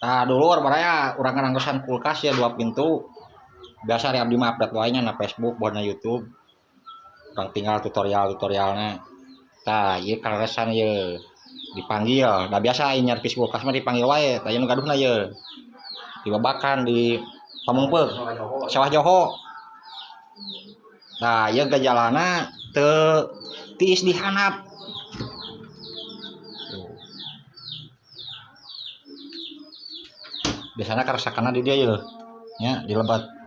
Nah dulu baraya urang nganggosan kulkas ya 2 pintu. Biasa di abdi mah update wae nya na Facebook buat na YouTube. Urang tinggal tutorialnya. Tah ieu kaleresan ieu dipanggil. Da biasa ieu nyarpis kulkas mah dipanggil wae, tah ieu nu gaduhna ieu. Dibabakan di pamungpeuk sawah Joho. Nah ieu gajalana teu tiis dihanap. Biasana karesakanna di dieu nya di lebat.